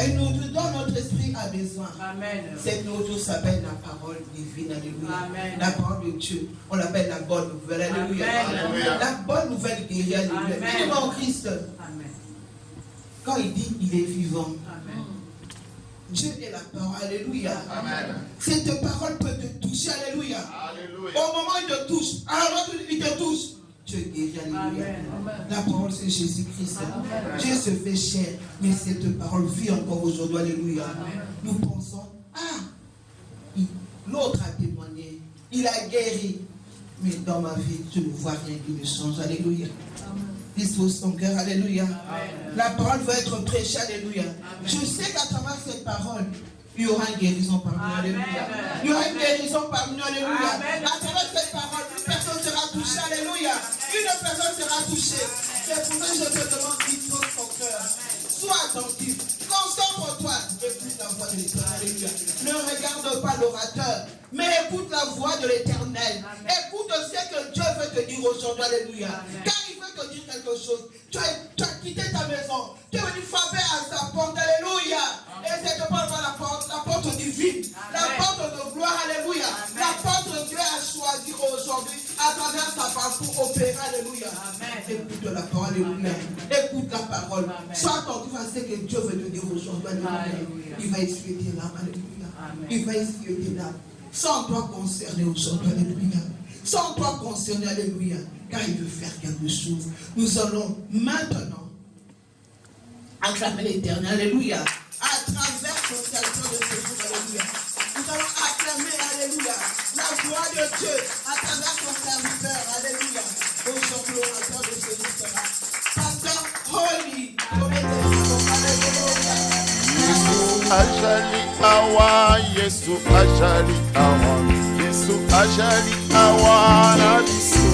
Elle nous donne notre esprit a besoin. Amen. Cette nourriture s'appelle la parole divine. Alléluia. Amen. La parole de Dieu. On l'appelle la bonne nouvelle. Alléluia. Amen. La bonne nouvelle guérit. Alléluia. Vivement en Christ. Amen. Quand il dit il est vivant. Amen. Dieu est la parole. Alléluia. Amen. Cette parole peut te toucher. Alléluia. Alléluia. Au moment où il te touche, alors il te touche. Dieu guérit. Alléluia. Amen. La parole c'est Jésus-Christ. Dieu se fait chair. Mais cette parole vit encore aujourd'hui. Alléluia. Nous pensons, l'autre a témoigné. Il a guéri. Mais dans ma vie, je ne vois rien qui me change. Alléluia. Dispose ton cœur. Alléluia. La parole va être prêchée. Alléluia. Je sais qu'à travers cette parole, il y aura une guérison parmi nous. Alléluia. Il y aura une guérison parmi nous. Alléluia. À travers cette parole, une personne sera touchée. Alléluia. Une personne sera touchée. C'est pour ça que je te demande, dispose ton cœur. Sois attentif. Concentre-toi. Écoute la voix de l'Éternel. Alléluia. Ne regarde pas l'orateur, mais écoute la voix de l'Éternel. Écoute ce que Dieu veut te dire aujourd'hui. Alléluia. Car il veut te dire quelque chose. Tu as quitté ta maison. Tu es venu frapper à sa porte. Alléluia. Et c'est pas la porte divine. La porte de gloire. Alléluia. La porte que Dieu a choisi aujourd'hui à travers sa parcours opérer. Alléluia. Écoute la parole. Alléluia. Écoute la parole. Sois attentif à ce que Dieu veut te dire aujourd'hui. Alléluia. Il va essuyer tes larmes. Alléluia. Il va essuyer tes larmes. Sens-toi concerné aujourd'hui. Alléluia. Sens-toi concerné. Alléluia. Car il veut faire quelque chose. Nous allons maintenant acclamer l'Éternel. Alléluia. À travers son serviteur de ce jour. Alléluia. Nous allons acclamer. Alléluia. La gloire de Dieu à travers son serviteur. Alléluia. Aujourd'hui, l'orateur de ce jour sera Pasteur Holly. Alléluia. Ajali awa, Yesu ajali awa, Yesu ajali awa na biso.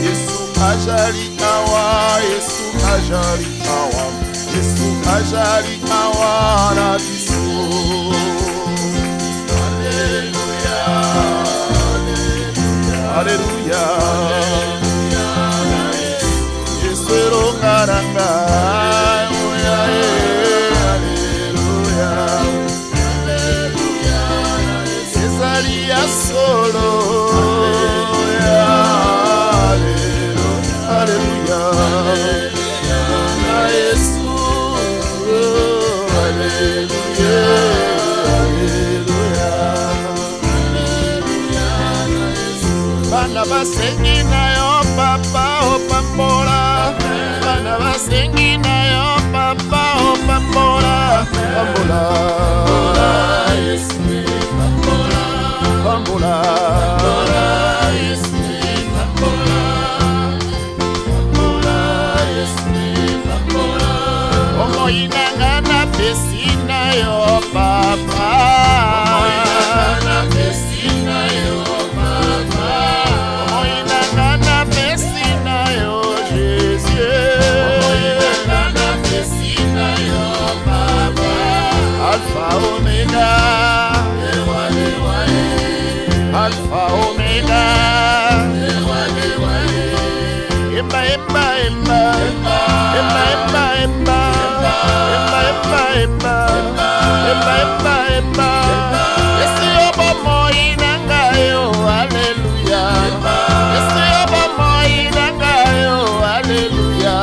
Yesu ajali awa, Yesu ajali awa, Yesu ajali awa na biso. Alléluia, Alléluia, Alléluia. Yesu erongaranga. Solo, Alléluia, Alléluia, Alléluia, Alléluia. Bana basengi na yo papa opambola, bana basengi na yo papa opambola, pambola, Yesu. Bambola, Bambola, Yesu, Bambola, Bambola, Yesu, Bambola. Omo inanga na pesina yo papa. Omo inanga na pesina yo papa. Omo inanga na pesina yo Jésus. Omo inanga na pesina yo papa. Alpha Omega. Alpha Omega, Emba, Emba, Emba, Emba, Emba, Emba, Emba, Emba, Emba, Emba, Emba, Emba, Yesu yobo moi nangayo, Alléluia. Yesu yobo moi nangayo, Alléluia.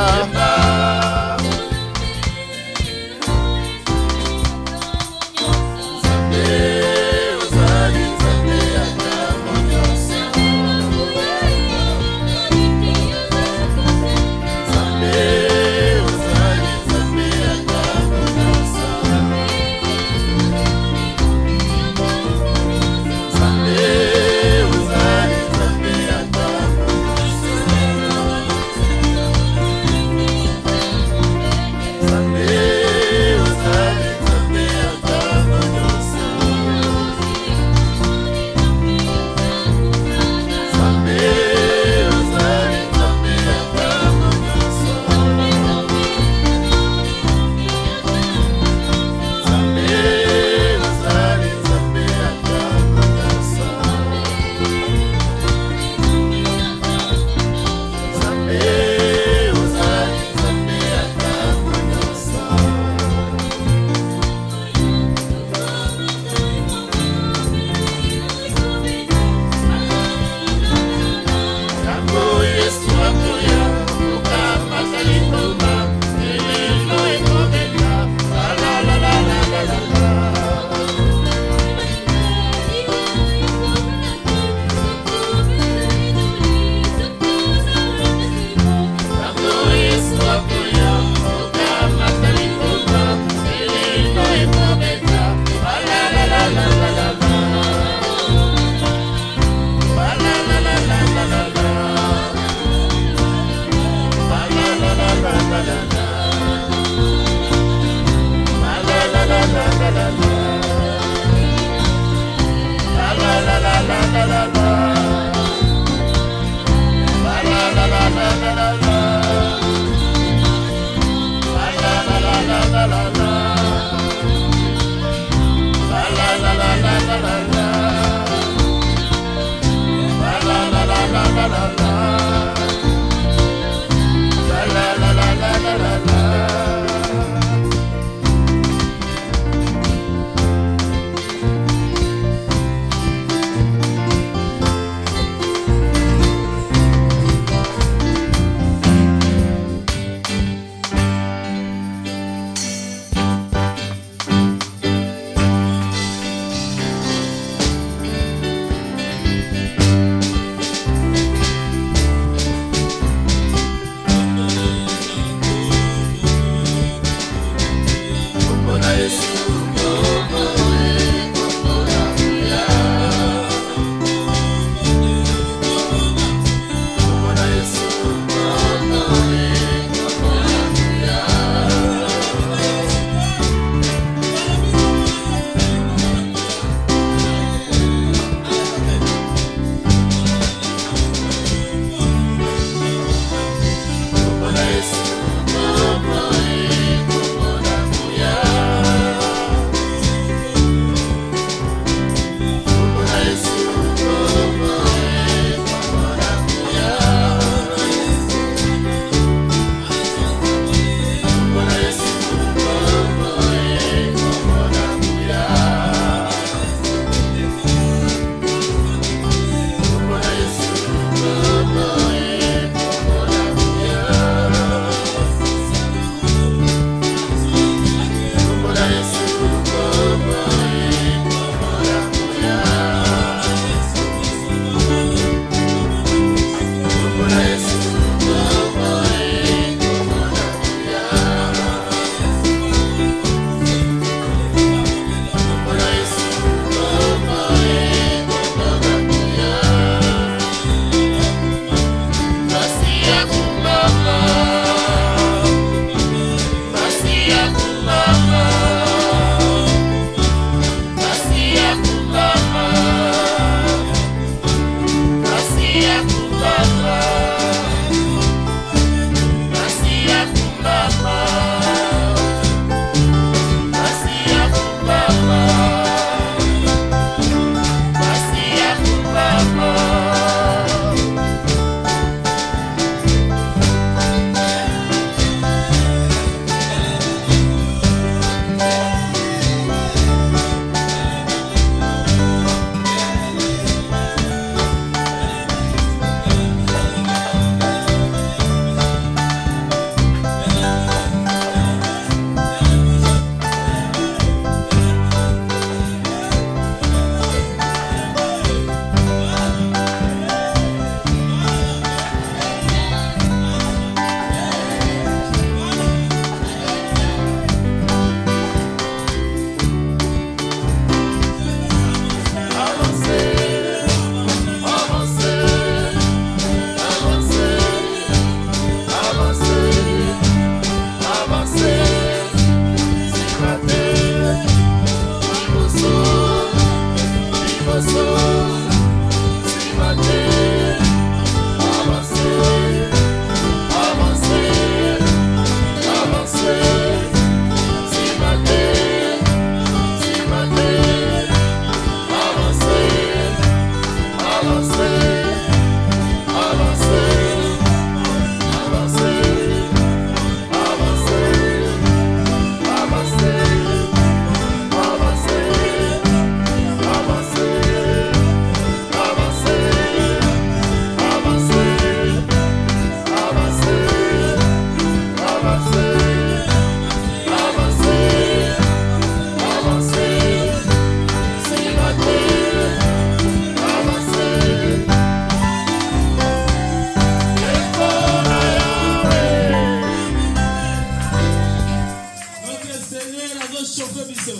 Seigneur a donné chauffer biso.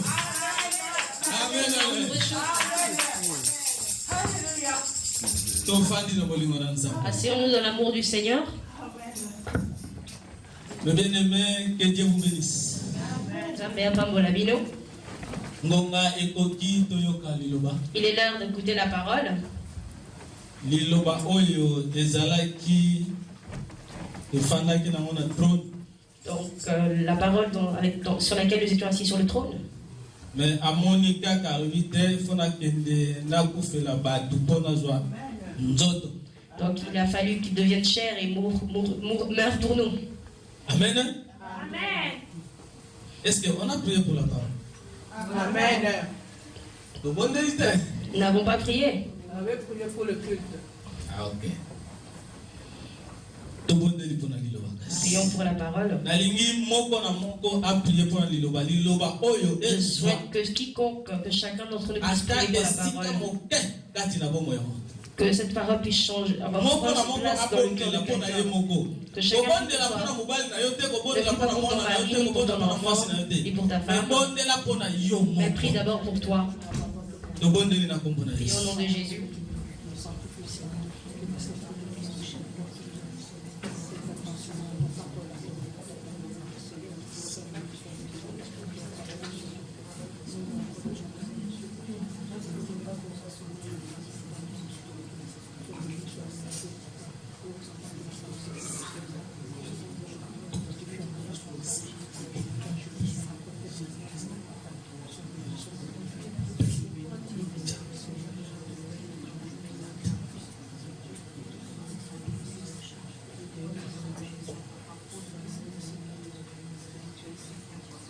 Amen. Asseyons-nous dans l'amour du Seigneur. Mes bien-aimés, que Dieu vous bénisse. Il est l'heure d'écouter la parole. Liloba oyo ezalaki efandaki na mona trône. Donc la parole sur laquelle nous étions assis sur le trône. Mais à Monica Carvite, il faut que nakufela batu pona zwa nzoto. Donc il a fallu qu'il devienne chair et meure pour nous. Amen. Amen. Est-ce qu'on a prié pour la parole? Amen. Nous n'avons pas prié. On avait prié pour le culte. Ah, ok. Prions pour la parole. Je Je souhaite que quiconque, que chacun d'entre nous puisse prier pour la parole. Que cette parole puisse changer, avoir une place dans le cœur de quelqu'un. Que chacun puisse pour ton mari, pour ton enfant et pour ta femme. Mais prie d'abord pour toi. Prions au nom de Jésus.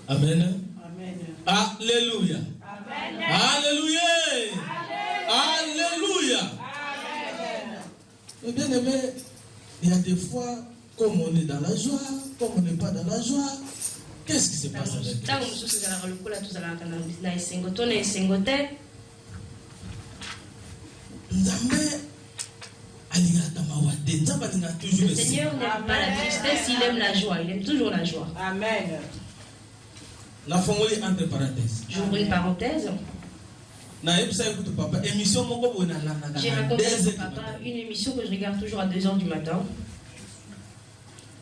Amen. Amen. Alléluia. Amen. Alléluia. Alléluia. Amen. Bien aimé, il y a des fois, comme on est dans la joie, comme on n'est pas dans la joie, qu'est-ce qui se passe avec nous? Le Seigneur n'aime pas la tristesse, il aime la joie. Il aime toujours la joie. Amen. La formule entre parenthèses. J'ouvre une parenthèse. J'ai raconté à papa une émission que je regarde toujours à 2h du matin.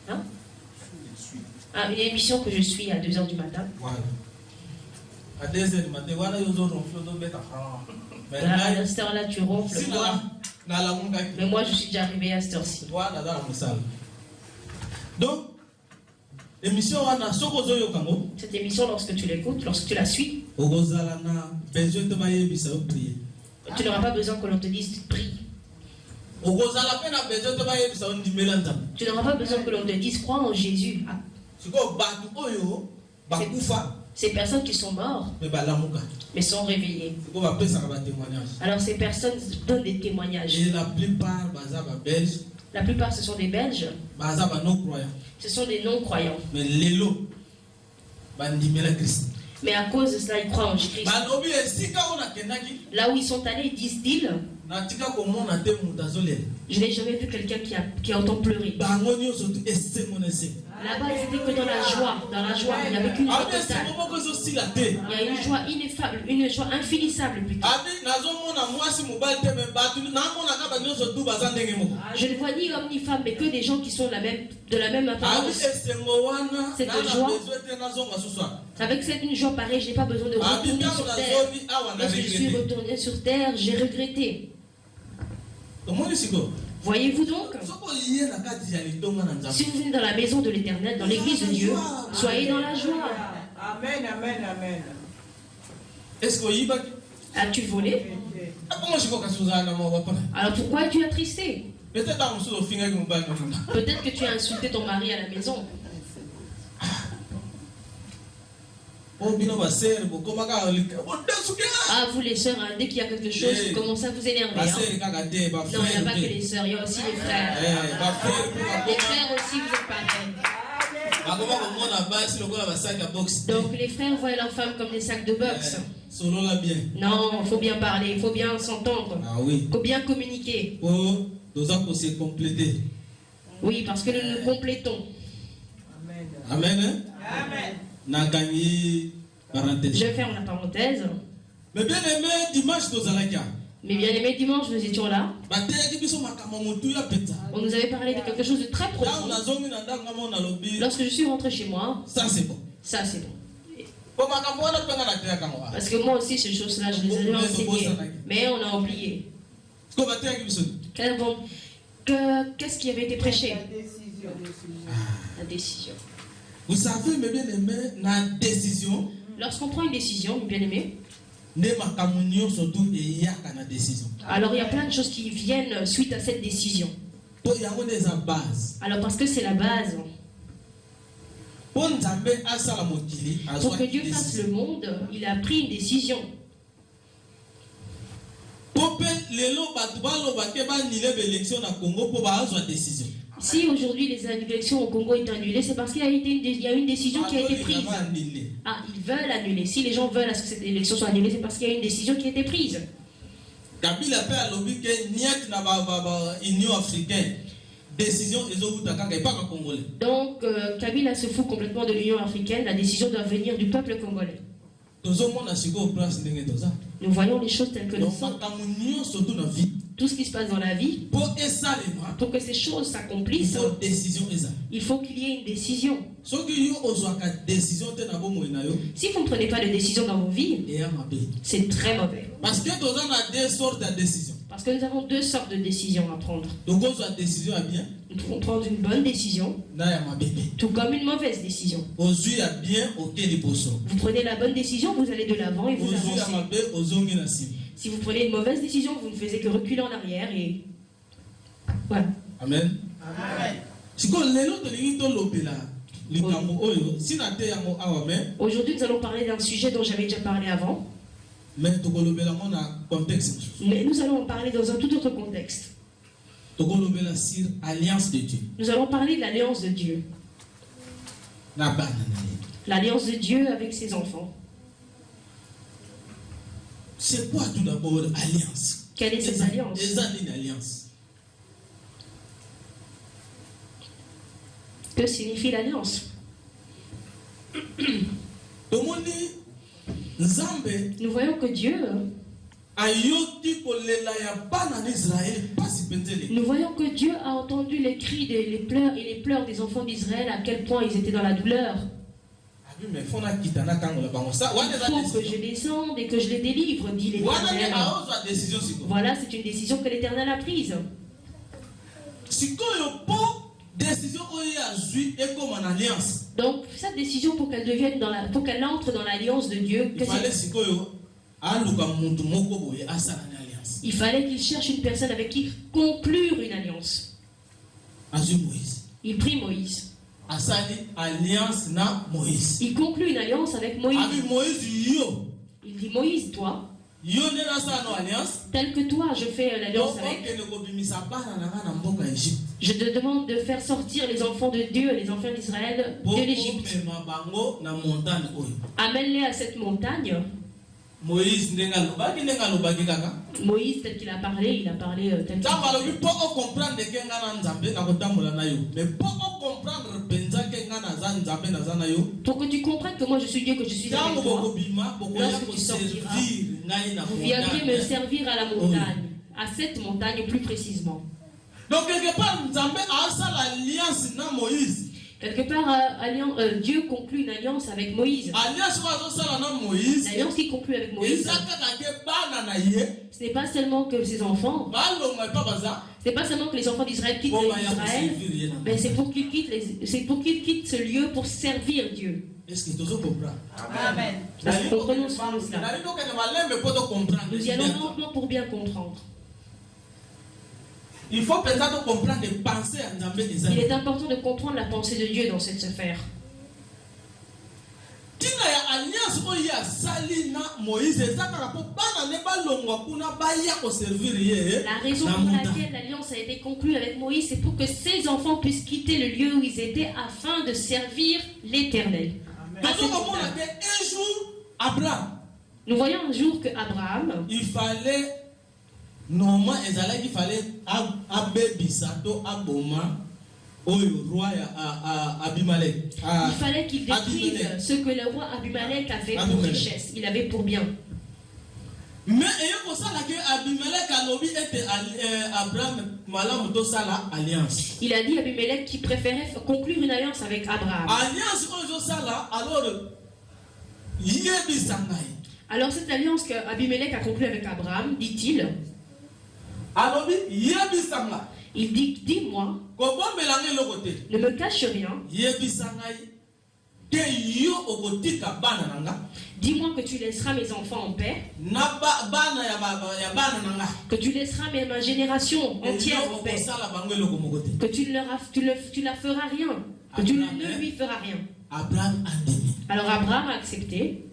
Hein? Ah, une émission que je suis à 2h du matin. Voilà. À 2h du matin, voilà, Là, à cette heure-là, tu ronfles. Mais moi, je suis déjà arrivé à cette heure-ci. Donc, cette émission, lorsque tu l'écoutes, lorsque tu la suis, tu n'auras pas besoin que l'on te dise prie. Tu n'auras pas besoin que l'on te dise crois en Jésus. Ces personnes qui sont mortes, mais sont réveillées. Alors ces personnes donnent des témoignages. Et la plupart ce sont des Belges. Ce sont des non-croyants. Mais à cause de cela, ils croient en Jésus. Là où ils sont allés, disent-ils, je n'ai jamais vu quelqu'un qui a autant pleuré. Là-bas, ils étaient que dans la joie. Dans la joie, il n'y avait qu'une joie totale. Il y a une joie ineffable, une joie infinissable plutôt. Je ne vois ni homme ni femme, mais que des gens qui sont de la même apparence. Cette joie, avec cette joie pareille, je n'ai pas besoin de retourner sur terre. Lorsque je suis retourné sur terre, j'ai regretté. Voyez-vous donc, si vous venez dans la maison de l'Éternel, dans l'église de Dieu, soyez dans la joie. Amen, amen, amen. As-tu volé? Alors pourquoi es-tu attristé? Peut-être que tu as insulté ton mari à la maison. Ah, vous les sœurs, hein, dès qu'il y a quelque chose, vous commencez à vous énerver. Hein? Non, il n'y a pas que les sœurs, il y a aussi les frères. Les frères aussi, vous êtes pareils. Donc les frères voient leurs femmes comme des sacs de boxe. Non, il faut bien parler, il faut bien s'entendre. Il faut bien communiquer. Oui, parce que nous nous complétons. Amen. Amen. n'a gagné parenthèse. Je ferme la parenthèse. Mais bien aimé, dimanche nous allons là. Mais bien aimé, dimanche nous étions là. On nous avait parlé de quelque chose de très profond. Lorsque je suis rentré chez moi, ça c'est bon. Ça c'est bon. Parce que moi aussi ces choses-là, je les avais enseignées. Mais on a oublié. Qu'est-ce qui avait été prêché? La décision. Vous savez, mes bien-aimés, la décision. Lorsqu'on prend une décision, mes bien-aimés, alors il y a plein de choses qui viennent suite à cette décision. Alors parce que c'est la base. Pour que Dieu fasse le monde, il a pris une décision. Si aujourd'hui les élections au Congo sont annulées, c'est parce qu'il y a une décision qui a été prise. Ah, ils veulent annuler. Si les gens veulent à ce que cette élection soit annulée, c'est parce qu'il y a une décision qui a été prise. Donc, Kabila se fout complètement de l'Union africaine. La décision doit venir du peuple congolais. Nous voyons les choses telles que nous sommes. Tout ce qui se passe dans la vie, pour que ces choses s'accomplissent, il faut qu'il y ait une décision. Si vous ne prenez pas de décision dans vos vies, c'est très mauvais. Parce que nous avons deux sortes de décisions à prendre. Nous pouvons prendre une bonne décision, tout comme une mauvaise décision. Vous prenez la bonne décision, vous allez de l'avant et vous avancez. Si vous prenez une mauvaise décision, vous ne faisiez que reculer en arrière et voilà. Amen. Aujourd'hui, nous allons parler d'un sujet dont j'avais déjà parlé avant. Mais nous allons en parler dans un tout autre contexte. Nous allons parler de l'alliance de Dieu. L'alliance de Dieu avec ses enfants. C'est quoi tout d'abord alliance? Quelle est cette alliance? Que signifie l'alliance? Nous voyons que Dieu, nous voyons que Dieu a entendu les cris, les pleurs des enfants d'Israël, à quel point ils étaient dans la douleur. Il faut que je descende et que je les délivre, dit l'Éternel. Voilà, c'est une décision que l'Éternel a prise. Donc, cette décision, pour qu'elle devienne pour qu'elle entre dans l'alliance de Dieu, il fallait qu'il cherche une personne avec qui conclure une alliance. Il prit Moïse. Il conclut une alliance avec Moïse. Il dit, Moïse, toi, tel que toi, je fais l'alliance avec. Je te demande de faire sortir les enfants de Dieu, les enfants d'Israël, de l'Égypte. Amène-les à cette montagne. Moïse, tel qu'il a parlé, il a parlé tel qu'il a parlé. Pour que tu comprennes que moi je suis Dieu, que je suis avec toi, lorsque tu sortiras, vous viendrez me servir à la montagne, à cette montagne plus précisément. Donc quelque part, Dieu conclut une alliance avec Moïse. L'alliance qu'il conclut avec Moïse, ce n'est pas seulement que ses enfants, ce n'est pas seulement que les enfants d'Israël quittent Israël, mais c'est pour qu'ils quittent ce lieu pour servir Dieu. Est-ce que tu comprends? Amen. Nous comprenons cela. Nous y allons lentement pour bien comprendre. Il faut peut-être comprendre les pensées. Il est important de comprendre la pensée de Dieu dans cette affaire. La raison pour laquelle l'alliance a été conclue avec Moïse, c'est pour que ses enfants puissent quitter le lieu où ils étaient afin de servir l'Éternel. Nous voyons un jour que Abraham, il fallait normalement il fallait abébisato aboma Il fallait qu'il détruise ce que le roi Abimelech avait pour richesse, il avait pour bien. Mais pour ça que Abimelech a lobby était Abraham malam to sala alliance. Il a dit à Abimelech qu'il préférait conclure une alliance avec Abraham. Alliance ojo sala alors yebi sangai. Alors cette alliance que Abimelech a conclue avec Abraham, dit-il, alors yebi sanga. Il dit, dis-moi, ne me cache rien. Dis-moi que tu laisseras mes enfants en paix. Que tu laisseras ma génération entière en paix. Que tu la feras rien. Que tu ne lui feras rien. Alors Abraham a accepté.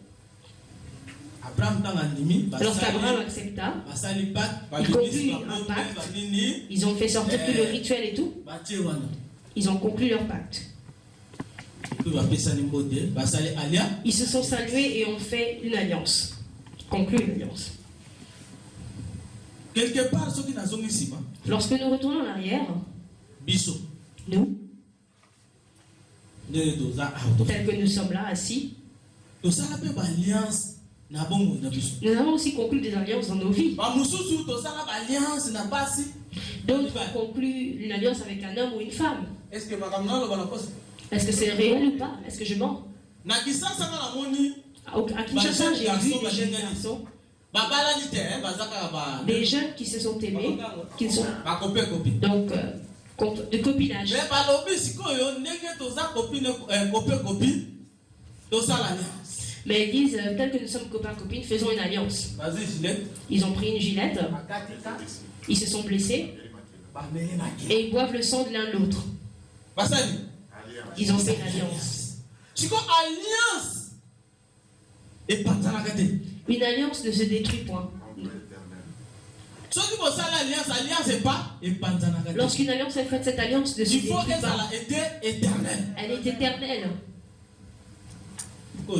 Lorsqu'Abraham accepta, il conclut un pacte. Ils ont fait sortir tout le rituel et tout. Ils ont conclu leur pacte. Ils se sont salués et ont fait une alliance. Conclu une alliance. Quelque part, lorsque nous retournons en arrière, nous, tels que nous sommes là assis, nous avons aussi conclu des alliances dans nos vies. D'autres concluent une alliance avec un homme ou une femme. Est-ce que c'est réel ou pas? Est-ce que je mens? À Kinshasa, j'ai vu des jeunes garçons, des jeunes qui se sont aimés, qui sont donc de copinage. Mais ils disent, tel que nous sommes copains-copines, faisons une alliance. Ils ont pris une gilette, ils se sont blessés, et ils boivent le sang de l'un de l'autre. Ils ont fait une alliance. Une alliance ne se détruit point. Lorsqu'une alliance est faite, cette alliance ne se détruit pas. Elle est éternelle. Donc vous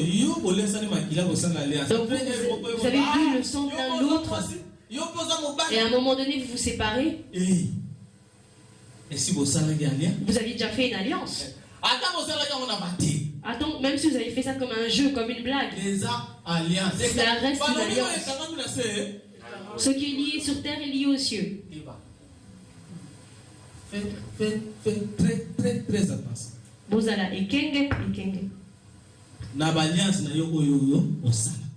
avez bu le sang de l'un de l'autre, et à un moment donné vous vous séparez. Vous aviez déjà fait une alliance. Attends, même si vous avez fait ça comme un jeu, comme une blague, ça reste une alliance. Ce qui est lié sur terre est lié aux cieux. Faites très attention. Bozala ekenge.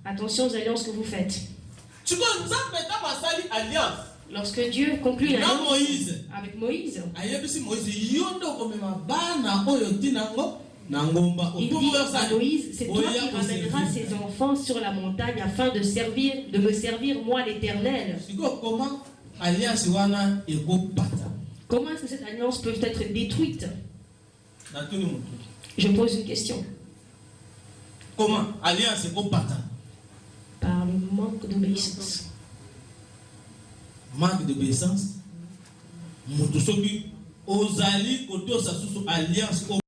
Attention aux alliances que vous faites. Lorsque Dieu conclut une alliance avec Moïse, il dit à Moïse, c'est toi qui ramèneras ces enfants sur la montagne afin de me servir moi l'Éternel. Comment est-ce que cette alliance peut être détruite? Je pose une question. Comment alliance est combattante? Par le manque d'obéissance. Manque d'obéissance. Ozali koto sasusu alliance ko